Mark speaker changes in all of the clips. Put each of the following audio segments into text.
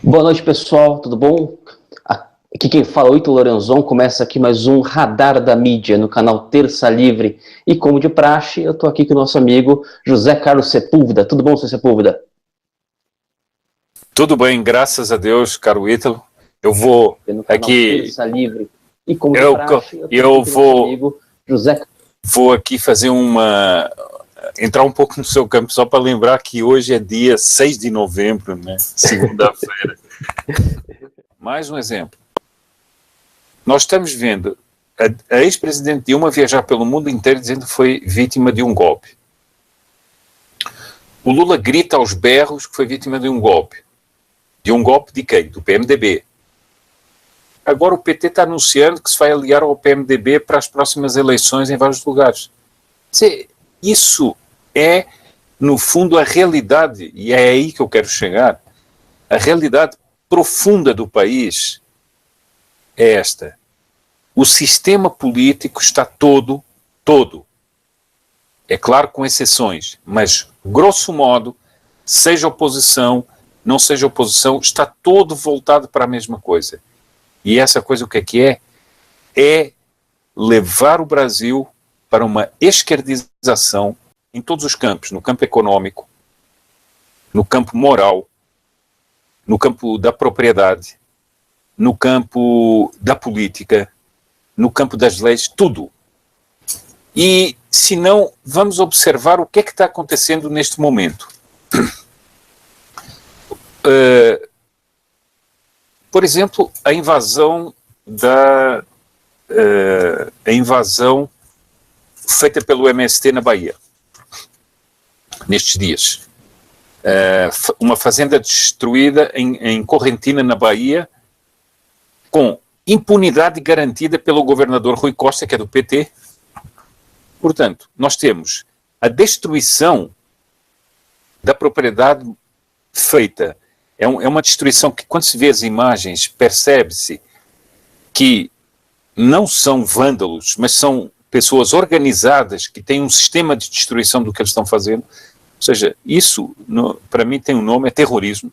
Speaker 1: Boa noite, pessoal, tudo bom? Aqui quem fala é o Ítalo Lorenzon, começa aqui mais um Radar da Mídia no canal Terça Livre. E como de praxe, eu tô aqui com o nosso amigo José Carlos Sepúlveda. Tudo bom, seu Sepúlveda?
Speaker 2: Tudo bem, graças a Deus, caro Ítalo. Eu vou
Speaker 1: no canal
Speaker 2: aqui...
Speaker 1: Terça Livre. E como de praxe, eu tô aqui com o nosso amigo José...
Speaker 2: Vou aqui fazer entrar um pouco no seu campo, só para lembrar que hoje é dia 6 de novembro, né? Segunda-feira. Mais um exemplo. Nós estamos vendo a ex-presidente Dilma viajar pelo mundo inteiro dizendo que foi vítima de um golpe. O Lula grita aos berros que foi vítima de um golpe. De um golpe de quem? Do PMDB. Agora o PT está anunciando que se vai aliar ao PMDB para as próximas eleições em vários lugares. Isso é, no fundo, a realidade, e é aí que eu quero chegar, a realidade profunda do país é esta. O sistema político está todo, é claro com exceções, mas grosso modo, seja oposição, não seja oposição, está todo voltado para a mesma coisa. E essa coisa o que é? É levar o Brasil para uma esquerdização em todos os campos, no campo econômico, no campo moral, no campo da propriedade, no campo da política, no campo das leis, tudo. E, se não, vamos observar o que é que está acontecendo neste momento. Por exemplo, a invasão feita pelo MST na Bahia, nestes dias. Uma fazenda destruída em Correntina, na Bahia, com impunidade garantida pelo governador Rui Costa, que é do PT. Portanto, nós temos a destruição da propriedade feita. É uma destruição que, quando se vê as imagens, percebe-se que não são vândalos, mas são pessoas organizadas que têm um sistema de destruição do que eles estão fazendo. Ou seja, isso, para mim, tem um nome, é terrorismo.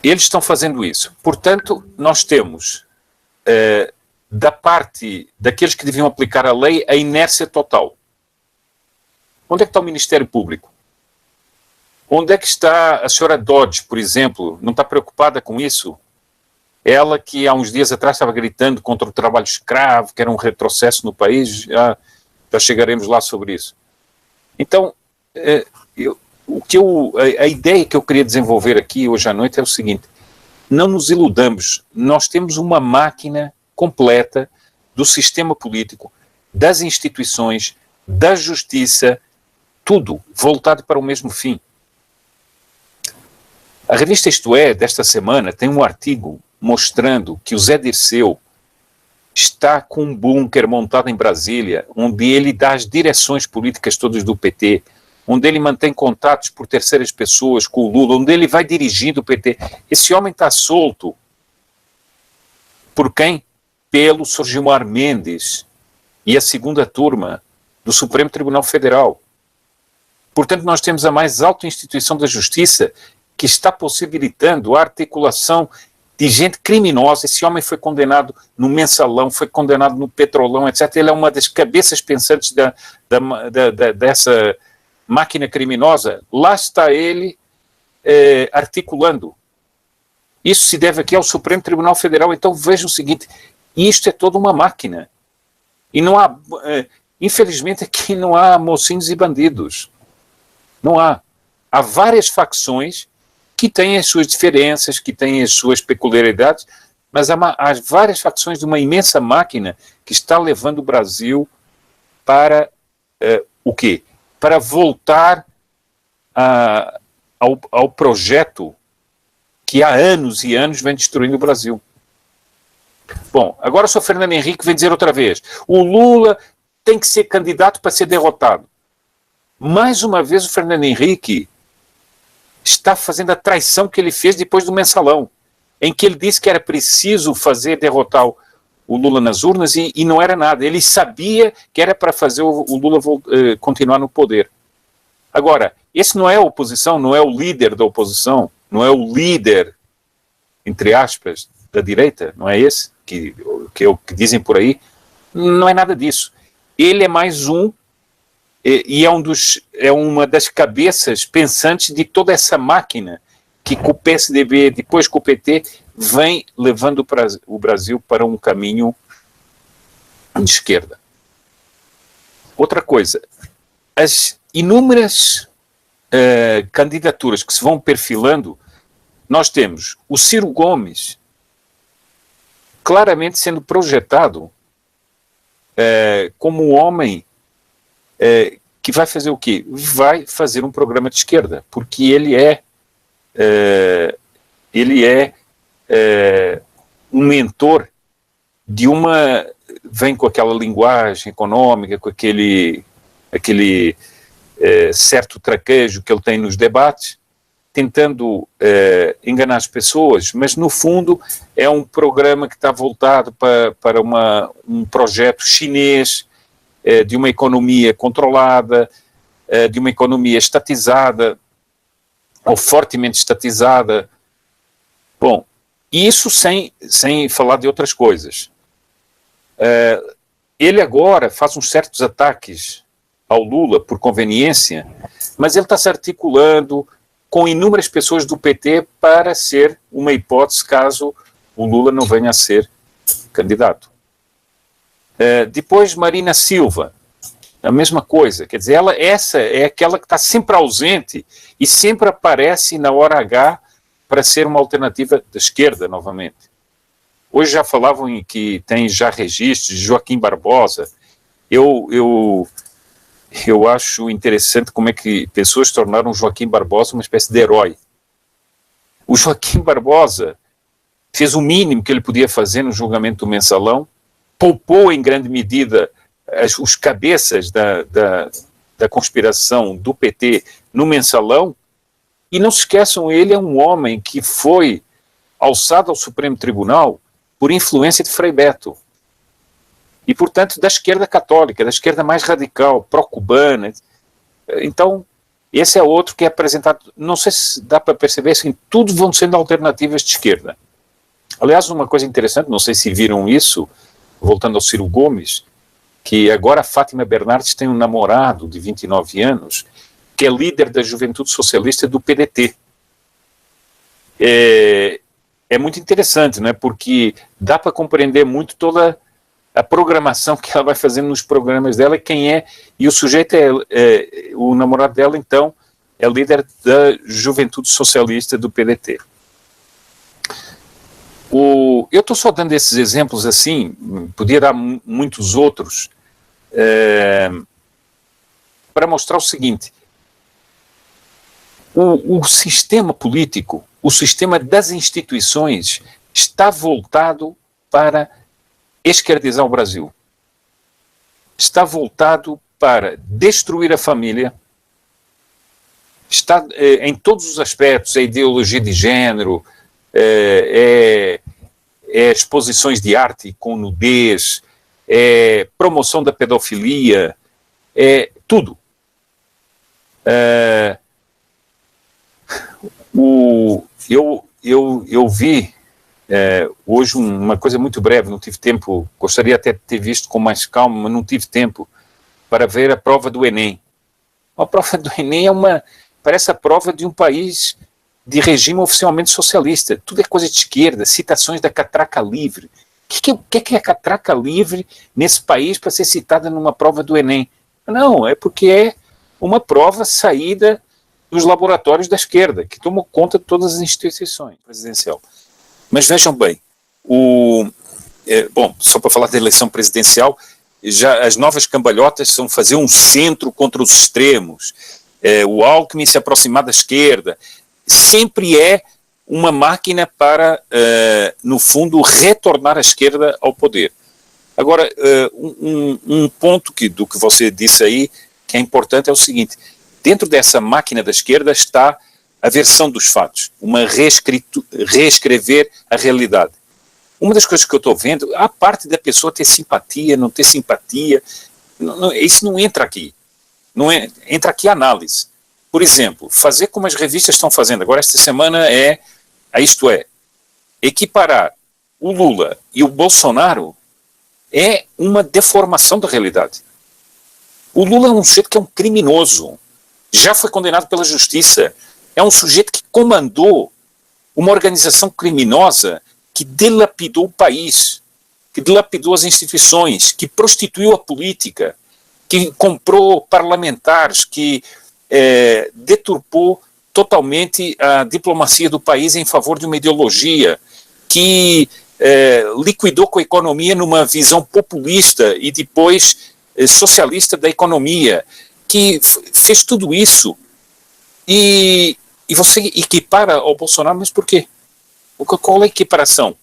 Speaker 2: Eles estão fazendo isso. Portanto, nós temos, da parte daqueles que deviam aplicar a lei, a inércia total. Onde é que está o Ministério Público? Onde é que está a senhora Dodge, por exemplo? Não está preocupada com isso? Ela que há uns dias atrás estava gritando contra o trabalho escravo, que era um retrocesso no país, já chegaremos lá sobre isso. Então, a ideia que eu queria desenvolver aqui hoje à noite é o seguinte: não nos iludamos, nós temos uma máquina completa do sistema político, das instituições, da justiça, tudo voltado para o mesmo fim. A revista Isto É, desta semana, tem um artigo mostrando que o Zé Dirceu está com um bunker montado em Brasília, onde ele dá as direções políticas todas do PT, onde ele mantém contatos por terceiras pessoas com o Lula, onde ele vai dirigindo o PT. Esse homem está solto. Por quem? Pelo Sr. Gilmar Mendes e a segunda turma do Supremo Tribunal Federal. Portanto, nós temos a mais alta instituição da justiça que está possibilitando a articulação de gente criminosa. Esse homem foi condenado no Mensalão, foi condenado no Petrolão, etc. Ele é uma das cabeças pensantes dessa máquina criminosa. Lá está ele articulando. Isso se deve aqui ao Supremo Tribunal Federal. Então vejam o seguinte: isto é toda uma máquina. E não há, infelizmente aqui não há mocinhos e bandidos. Não há. Há várias facções que têm as suas diferenças, que têm as suas peculiaridades, mas há várias facções de uma imensa máquina que está levando o Brasil para o quê? Para voltar ao projeto que há anos e anos vem destruindo o Brasil. Bom, agora o Sr. Fernando Henrique vem dizer outra vez: o Lula tem que ser candidato para ser derrotado. Mais uma vez o Fernando Henrique está fazendo a traição que ele fez depois do Mensalão, em que ele disse que era preciso derrotar o Lula nas urnas e não era nada. Ele sabia que era para fazer o Lula continuar no poder. Agora, esse não é a oposição, não é o líder da oposição, não é o líder, entre aspas, da direita, não é esse que dizem por aí. Não é nada disso. Ele é mais um, e é uma das cabeças pensantes de toda essa máquina que com o PSDB, depois com o PT, vem levando o Brasil para um caminho de esquerda. Outra coisa, as inúmeras candidaturas que se vão perfilando, nós temos o Ciro Gomes claramente sendo projetado como um homem que vai fazer o quê? Vai fazer um programa de esquerda, porque ele é um mentor de vem com aquela linguagem econômica, com aquele certo traquejo que ele tem nos debates, tentando enganar as pessoas, mas no fundo é um programa que está voltado para um projeto chinês, de uma economia controlada, de uma economia estatizada, ou fortemente estatizada. Bom, isso sem falar de outras coisas. Ele agora faz uns certos ataques ao Lula por conveniência, mas ele está se articulando com inúmeras pessoas do PT para ser uma hipótese caso o Lula não venha a ser candidato. Depois, Marina Silva, a mesma coisa, quer dizer, essa é aquela que está sempre ausente e sempre aparece na hora H para ser uma alternativa da esquerda novamente. Hoje já falavam em que tem já registros de Joaquim Barbosa. Eu acho interessante como é que pessoas tornaram Joaquim Barbosa uma espécie de herói. O Joaquim Barbosa fez o mínimo que ele podia fazer no julgamento do Mensalão, poupou em grande medida os cabeças da conspiração do PT no Mensalão, e não se esqueçam, ele é um homem que foi alçado ao Supremo Tribunal por influência de Frei Beto. E, portanto, da esquerda católica, da esquerda mais radical, pró-cubana. Então, esse é outro que é apresentado, não sei se dá para perceber, assim, tudo vão sendo alternativas de esquerda. Aliás, uma coisa interessante, não sei se viram isso, voltando ao Ciro Gomes, que agora a Fátima Bernardes tem um namorado de 29 anos, que é líder da Juventude Socialista do PDT. É muito interessante, né? Porque dá para compreender muito toda a programação que ela vai fazendo nos programas dela, quem é, e o sujeito o namorado dela, então, é líder da Juventude Socialista do PDT. Eu estou só dando esses exemplos assim, podia dar muitos outros, para mostrar o seguinte: o sistema político, o sistema das instituições está voltado para esquerdizar o Brasil. Está voltado para destruir a família, está em todos os aspectos, a ideologia de género, exposições de arte com nudez, promoção da pedofilia, tudo. Eu vi hoje uma coisa muito breve, não tive tempo, gostaria até de ter visto com mais calma, mas não tive tempo para ver a prova do Enem. A prova do Enem parece a prova de um país de regime oficialmente socialista. Tudo é coisa de esquerda, citações da catraca livre. O que é a catraca livre nesse país para ser citada numa prova do Enem? Não, é porque é uma prova saída dos laboratórios da esquerda, que tomam conta de todas as instituições presidenciais. Mas vejam bem, bom, só para falar da eleição presidencial, já as novas cambalhotas são fazer um centro contra os extremos, o Alckmin se aproximar da esquerda, sempre é uma máquina para, no fundo, retornar a esquerda ao poder. Agora, um ponto do que você disse aí, que é importante, é o seguinte: dentro dessa máquina da esquerda está a versão dos fatos, reescrever a realidade. Uma das coisas que eu estou vendo, a parte da pessoa ter simpatia, não ter simpatia, isso não entra aqui. Entra aqui a análise. por exemplo, fazer como as revistas estão fazendo, agora esta semana isto é, equiparar o Lula e o Bolsonaro é uma deformação da realidade. O Lula é um sujeito que é um criminoso, já foi condenado pela justiça, é um sujeito que comandou uma organização criminosa que dilapidou o país, que dilapidou as instituições, que prostituiu a política, que comprou parlamentares, que deturpou totalmente a diplomacia do país em favor de uma ideologia, que liquidou com a economia numa visão populista e depois socialista da economia, que fez tudo isso e você equipara ao Bolsonaro, mas por quê? Qual é a equiparação?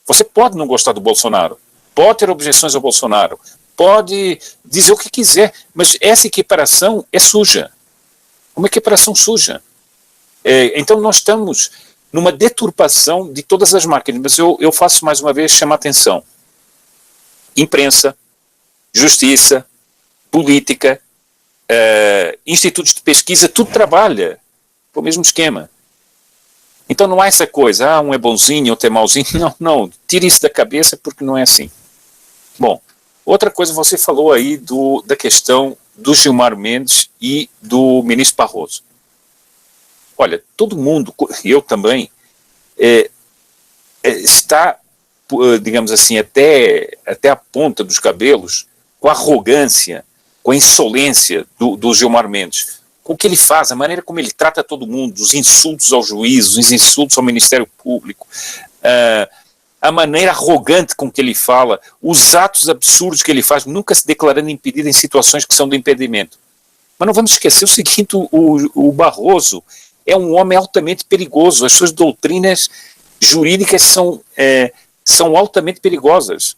Speaker 2: Você pode não gostar do Bolsonaro, pode ter objeções ao Bolsonaro, pode dizer o que quiser, mas essa equiparação é suja, uma equiparação suja. Então nós estamos numa deturpação de todas as máquinas, mas eu faço mais uma vez chamar a atenção. Imprensa, justiça, política, institutos de pesquisa, tudo trabalha com o mesmo esquema. Então não há essa coisa, um é bonzinho, outro é mauzinho, não, tire isso da cabeça porque não é assim. Bom, outra coisa, você falou aí da questão do Gilmar Mendes e do ministro Barroso. Olha, todo mundo, eu também, está, digamos assim, até a ponta dos cabelos com a arrogância, com a insolência do Gilmar Mendes, com o que ele faz, a maneira como ele trata todo mundo, os insultos ao juiz, os insultos ao Ministério Público, a maneira arrogante com que ele fala, os atos absurdos que ele faz, nunca se declarando impedido em situações que são de impedimento. Mas não vamos esquecer o seguinte, o Barroso é um homem altamente perigoso, as suas doutrinas jurídicas são altamente perigosas.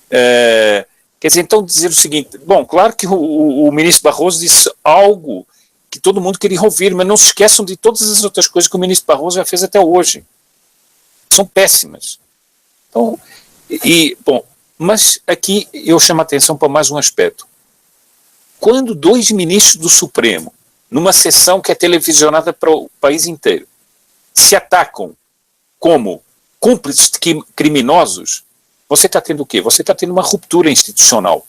Speaker 2: Quer dizer, então dizer o seguinte, bom, claro que o ministro Barroso disse algo que todo mundo queria ouvir, mas não se esqueçam de todas as outras coisas que o ministro Barroso já fez até hoje. São péssimas. Então, bom, mas aqui eu chamo a atenção para mais um aspecto. Quando 2 ministros do Supremo, numa sessão que é televisionada para o país inteiro, se atacam como cúmplices criminosos, você está tendo o quê? Você está tendo uma ruptura institucional.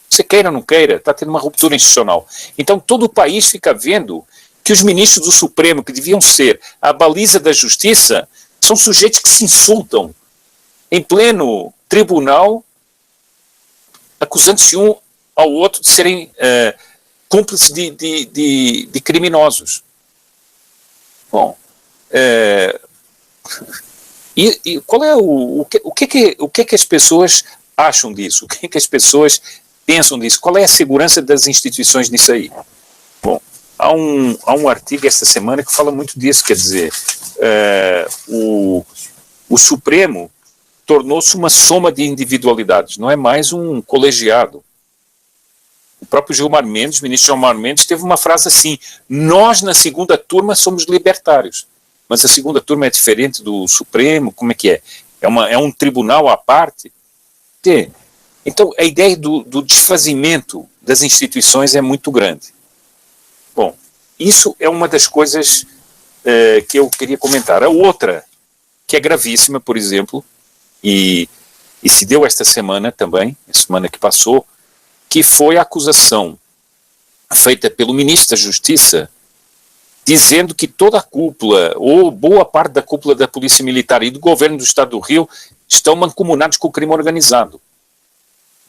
Speaker 2: Você queira ou não queira, está tendo uma ruptura institucional. Então todo o país fica vendo que os ministros do Supremo, que deviam ser a baliza da justiça, são sujeitos que se insultam em pleno tribunal, acusando-se um ao outro de serem cúmplices de criminosos. Bom, e qual é o que as pessoas acham disso? O que as pessoas pensam disso? Qual é a segurança das instituições nisso aí? Bom, há um artigo esta semana que fala muito disso, quer dizer, o Supremo tornou-se uma soma de individualidades, não é mais um colegiado. O próprio Gilmar Mendes, o ministro Gilmar Mendes, teve uma frase assim: nós na segunda turma somos libertários. Mas a segunda turma é diferente do Supremo, como é que é? É um tribunal à parte? Então, a ideia do desfazimento das instituições é muito grande. Bom, isso é uma das coisas que eu queria comentar. A outra, que é gravíssima, por exemplo, e se deu esta semana também, a semana que passou, que foi a acusação feita pelo ministro da Justiça, dizendo que toda a cúpula, ou boa parte da cúpula da Polícia Militar e do governo do Estado do Rio, estão mancomunados com o crime organizado.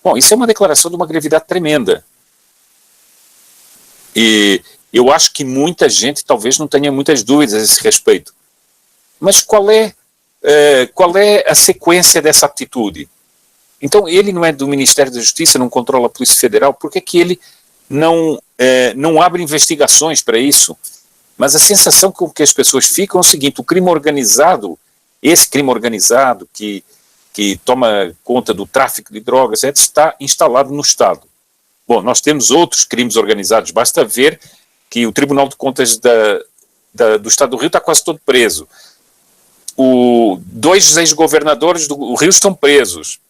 Speaker 2: Bom, isso é uma declaração de uma gravidade tremenda. E eu acho que muita gente talvez não tenha muitas dúvidas a esse respeito. Mas qual é a sequência dessa atitude? Então, ele não é do Ministério da Justiça, não controla a Polícia Federal, por que ele não abre investigações para isso? Mas a sensação com que as pessoas ficam é o seguinte: o crime organizado, esse crime organizado que toma conta do tráfico de drogas, está instalado no Estado. Bom, nós temos outros crimes organizados, basta ver que o Tribunal de Contas do Estado do Rio está quase todo preso. 2 ex-governadores do Rio estão presos.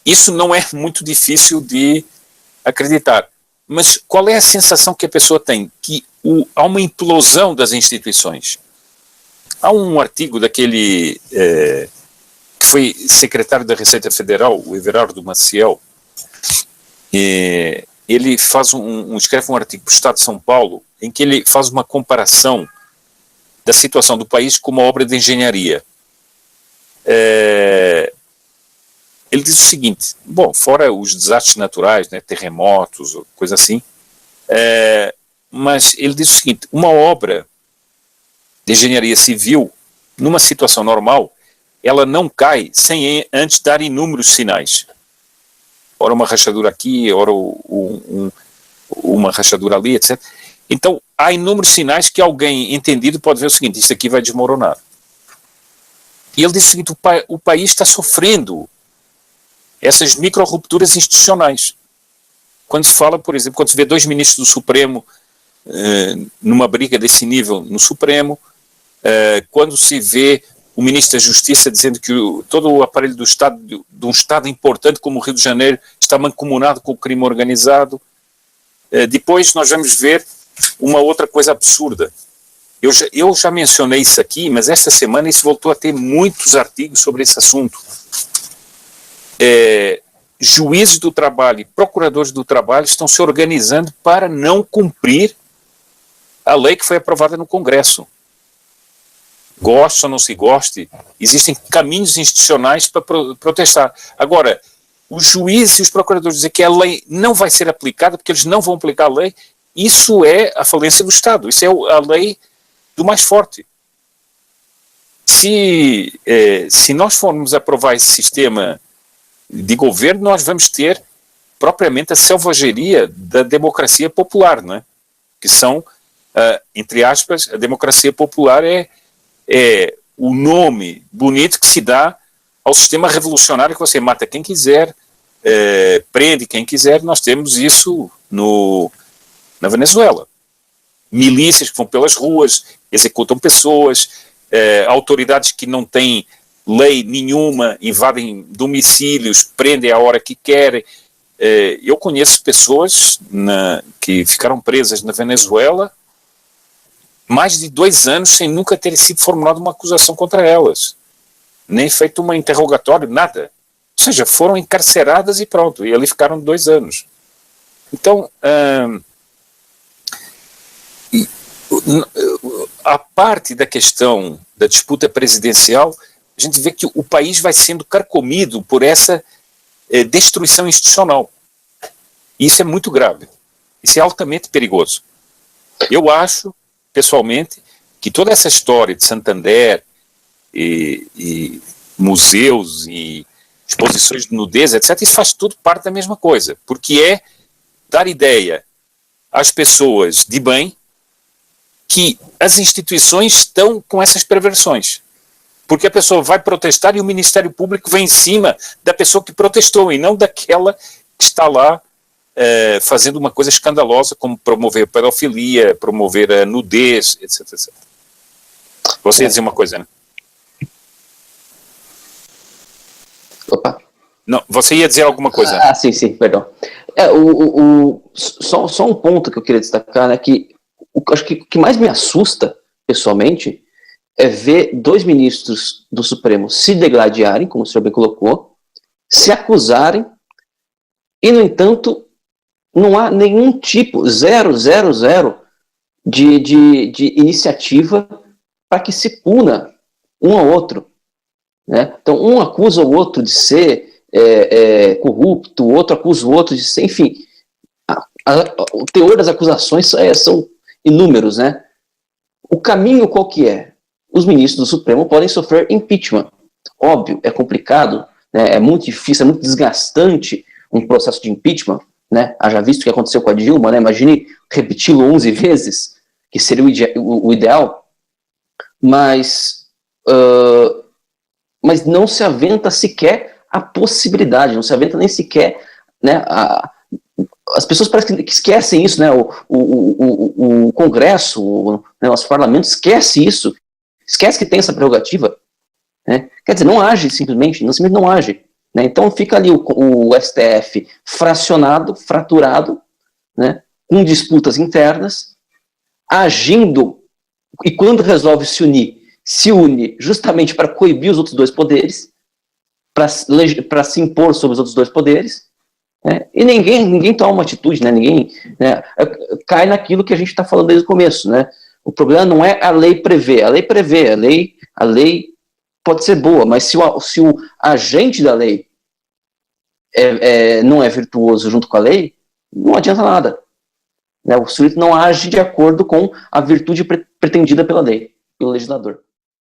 Speaker 2: Isso não é muito difícil de acreditar. mas qual é a sensação que a pessoa tem? Que há uma implosão das instituições. Há um artigo daquele que foi secretário da Receita Federal, o Everardo Maciel, ele faz escreve um artigo para o Estado de São Paulo, em que ele faz uma comparação da situação do país com uma obra de engenharia. Ele diz o seguinte, bom, fora os desastres naturais, né, terremotos, coisa assim, mas ele diz o seguinte, uma obra de engenharia civil, numa situação normal, ela não cai sem antes dar inúmeros sinais. Ora uma rachadura aqui, ora uma rachadura ali, etc. Então, há inúmeros sinais que alguém entendido pode ver o seguinte, isso aqui vai desmoronar. E ele diz o seguinte, o país está sofrendo essas micro-rupturas institucionais. Quando se fala, por exemplo, quando se vê 2 ministros do Supremo numa briga desse nível no Supremo, quando se vê o ministro da Justiça dizendo que todo o aparelho do Estado, de um Estado importante como o Rio de Janeiro, está mancomunado com o crime organizado. Depois nós vamos ver uma outra coisa absurda. Eu já mencionei isso aqui, mas esta semana isso voltou a ter muitos artigos sobre esse assunto. Juízes do trabalho e procuradores do trabalho estão se organizando para não cumprir a lei que foi aprovada no Congresso. Goste ou não se goste, existem caminhos institucionais para protestar. Agora, os juízes e os procuradores dizem que a lei não vai ser aplicada porque eles não vão aplicar a lei, isso é a falência do Estado, isso é a lei do mais forte. Se nós formos aprovar esse sistema de governo, nós vamos ter propriamente a selvageria da democracia popular, não é? Que são, entre aspas, a democracia popular é o nome bonito que se dá ao sistema revolucionário que você mata quem quiser, prende quem quiser. Nós temos isso na Venezuela. Milícias que vão pelas ruas, executam pessoas, autoridades que não têm lei nenhuma, invadem domicílios, prendem a hora que querem. Eu conheço pessoas que ficaram presas na Venezuela mais de 2 anos sem nunca ter sido formulada uma acusação contra elas, nem feito um interrogatório, nada. Ou seja, foram encarceradas e pronto, e ali ficaram 2 anos. Então, a parte da questão da disputa presidencial, a gente vê que o país vai sendo carcomido por essa destruição institucional. E isso é muito grave. Isso é altamente perigoso. Eu acho, pessoalmente, que toda essa história de Santander e museus e exposições de nudez, etc., isso faz tudo parte da mesma coisa, porque é dar ideia às pessoas de bem que as instituições estão com essas perversões. Porque a pessoa vai protestar e o Ministério Público vem em cima da pessoa que protestou e não daquela que está lá fazendo uma coisa escandalosa como promover a pedofilia, promover a nudez, etc, etc. Você ia dizer uma coisa, né?
Speaker 1: Opa.
Speaker 2: Não, você ia dizer alguma coisa.
Speaker 1: Sim, perdão. Só um ponto que eu queria destacar, né, que acho que o que mais me assusta, pessoalmente, é ver 2 ministros do Supremo se degladiarem, como o senhor bem colocou, se acusarem, e, no entanto, não há nenhum tipo, zero, de iniciativa para que se puna um ao outro. Né? Então, um acusa o outro de ser corrupto, o outro acusa o outro de ser, enfim, o teor das acusações são inúmeros, né? O caminho qual que é? Os ministros do Supremo podem sofrer impeachment. Óbvio, é complicado, né? É muito difícil, é muito desgastante um processo de impeachment, né? Haja visto o que aconteceu com a Dilma, né? Imagine repeti-lo 11 vezes, que seria o ideal, mas não se aventa sequer a possibilidade, não se aventa nem sequer, né, as pessoas parecem que esquecem isso, né, o Congresso, né, os parlamentos, esquece isso, esquece que tem essa prerrogativa, né? Quer dizer, não age simplesmente não age, né? Então fica ali o STF fracionado, fraturado, né, com disputas internas, agindo, e quando resolve se unir, se une justamente para coibir os outros dois poderes, para se impor sobre os outros dois poderes, né, e ninguém toma uma atitude, né, ninguém, né, cai naquilo que a gente está falando desde o começo, né. O problema não é a lei prever, a lei pode ser boa, mas se o agente da lei não é virtuoso junto com a lei, não adianta nada. Né? O sujeito não age de acordo com a virtude pretendida pela lei, pelo legislador.